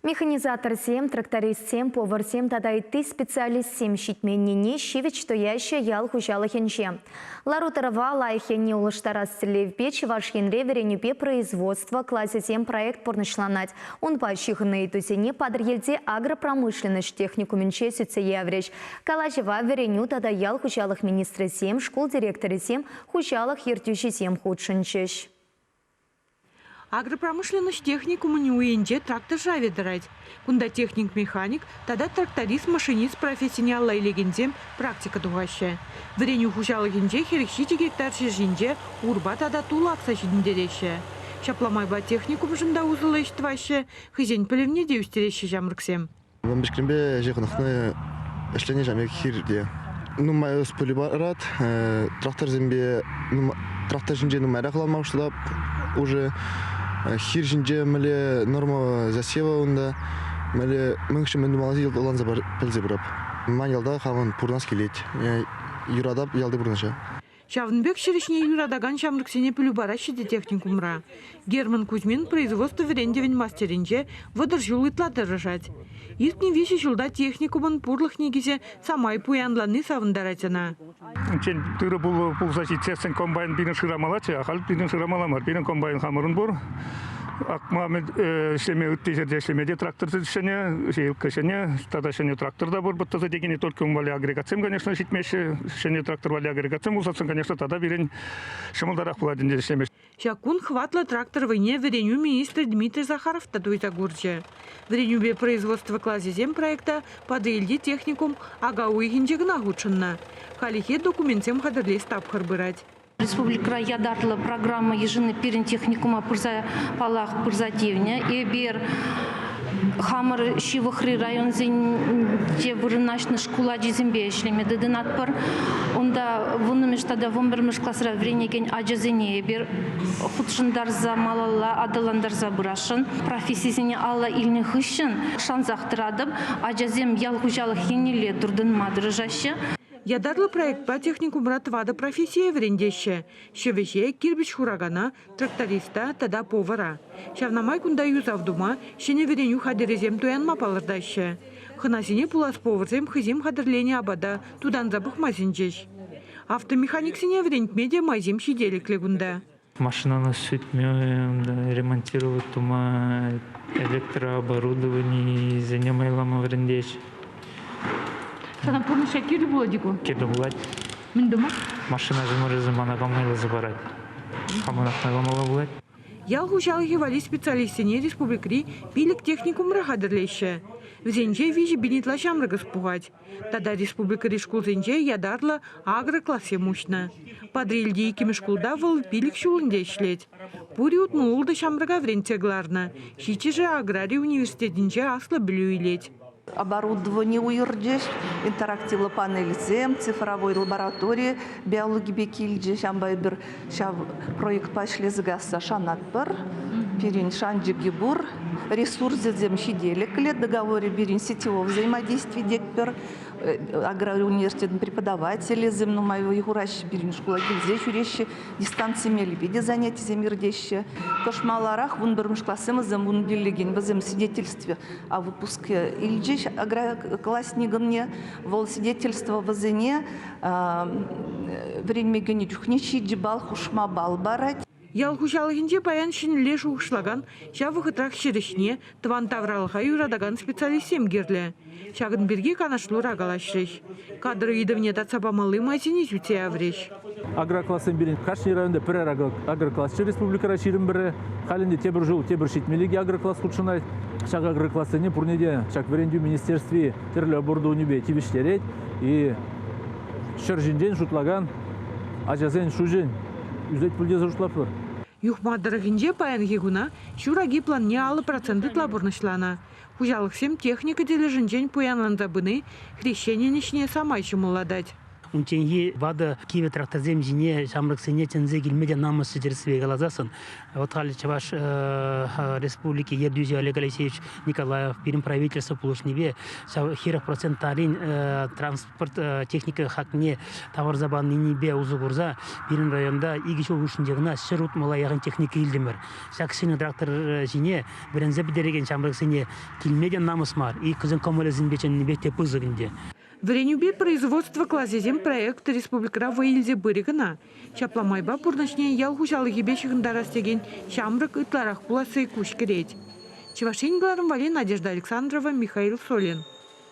Механизатор 7, тракторист 7, повар 7, тадайты специалист 7 щитменнене щивич тояща ял хужалахенче. Ларутарова лайхенне улыштара стилевпеч вашхенре веренюпе производства классе 7 проект порнышланать. Он пащихны тусене подрельде агропромышленность техникуменче сюцеявреч. Калачева вереню тада ял хужалах министра 7, школ директора 7, хужалах ертющий 7 худшинчеш. Агропромышленность техникуму не уенде трактор жаведрать. Кунда техник-механик, тогда тракторист, машинист профессионалла или гензем практика дугаща. Вреню хужала генде херексити гектар жинде урба тогда тулакса жиндереща. Шапламайба техникум жинда узылы иштваща, хызень пылевне деустереща жамрыксем. Вамбешкрембе жехнахны эшлене жамек хирде. Нумай сполибарат, трактор зембе, трактор жинде нумайра каламаушылап уже хир жинже мэле норма засева унда мэле мыңшы мен думалазы елді олан забар пілзебірап. Ман елда қамын пурнас келет. Юрадап елді бұрныша. Шавнбек шерешне юрадаган шамрыксене пілу барашыды техникумра. Герман Кузьмин производство верендевен мастеринже выдыр жул итлады рыжать. Искне вещи жулда техникумын пурлых негизе самай пуянланы савындаратына. Чен тыры бұл защитсен комбайн бирин шырамалачы, ахал бирин шырамаламар, бирин комбайн хамырын бұр. Акмамед шлеме үттезерде шлемеде трактор түшіне, кешене, тада шене тракторда бұр, бұттазы дегені только вали агрегациям, конечно, шитмеші, шене трактор вали агрегациям, ұсатсын, конечно, тада бирин шымылдарақ бұладын шлемеш. Шакун хватла трактор войне вереню министр Дмитрий Захаров татуйта гурче. Вереню бе производства классе 7 проекта подельди техникум агауи хинчегна гучынна. Халихе документсем хадырлес тапхар бырать. Республика ядарлы программа ежины перен техникума пырза палах пырзатевня и бер хамыр шивахри район зенде вырынашны школа жизимбе ишлемеди дынатпыр. Онда вунымеш тада вомбермеш классра вренеген ажазене бер худшындарза малалла адаландарза бырашын. Профессизине алла илни хыщын шанзахтырадып ажазем ялхужалы хенеле турдын мадрыжашы. Ядарлы проект по технику братвада профессия врендеще. Шевеше кирбич хурагана, тракториста, тада повара. Шавнамай кунда юзавдума, шене вереню хадерезем туянма палырдаще. Хынасине пулас поварзем хызем хадерлене абада тудан забых мазинчеш. Автомеханик сине врендмеде мазем шиделекле гунда. Машинаны сүтме, ремонтировать тума, электрооборудование, занимаем врендеще. Сана пурныша кирли буладику? Кирли булад. Мен дома? Машина жымыры замана камайла забарать. Хаманахна камала булад. Ял хужалығы вали специалистине республикри пилік техникумра хадырлейші. Взенже вижі бенетла шамрыгыз пугать. Тада республикари шкулзенже ядарлы агроклассе мушна. Подрельди икими шкулда выл пилік шулынде ишлет. Пури утнулды шамрыга вренцегларна. Шичи же аграрий университетинже аслы білу илет. Оборудование уйрдеш, интерактивла панель зем, цифровой лаборатории, биологии бекильдже, шамбайбер, проект пошли сгаса шанатбар, перин шанджигибур, ресурсы зем щеделекли, договоре берин сетевого взаимодействия декпер, аграрный университет преподаватели, земну мою игуращи берин школа гильзе, чурещи, дистанции мели виде занятий земирдещи, кошмаларах, вунбермш классем, зем вунбиллиген, в зем свидетельстве о выпуске ильдже, агроклассникам вол свидетельство в зене, время геничухничи, джибал, хушмабал барать. Ял хужалығынде баян шинле жуғышлаган, шавығы трак шерешне, тван тавралыға юрадаган специалистем герлі. Шағын берге канашлы рагалашреш. Кадры идовне тацабамалы мазине зюте авреш. Агроклассен берін қашны районда пірер агроклассшы республикара ширін бірі, қалінде тебір жол, тебір шетмеліге агрокласс құтшынай. Шақ агроклассыне пұрнеде, шақ верендю министерстве тірлі оборудование бе тивіштерет, и шыржінден жұтлаган, ажазен шужен, үзет пүлдезі жұтлапыр. Юхмадырығынде паян гегуна, шураги планне алы проценты тлабырнышлана. Хужалық сем техника дележінжен пуянлан забыны, хрещение нишне самайшы муладать. Унченги вада киве тракторзем жине шамрак сене тензе гилмеде намыс сидерсве галазасын. Вот хали чаваш республики Ердюзи Олег Алексеевич Николаев, перем правительство Плушневе, хирах процент тарин транспорт техника хакне товар забанны небе узугурза, перем районда игишо ушындегна шырут малаягын техника илдемер. Шаксыны трактор жине бірінзе бідереген шамрак сене килмеден намыс мар, и кызын комолезин бечен небе тепызығынде. Вренюбе производство классезем проект республикара выилзе бырыгына. Чапламайба пурнашне ял хужалыгы бешігіндарастеген шамрак ытларах пуласы куш кереть. Чевашень Гларом Вален, Надежда Александрова, Михаил Солин.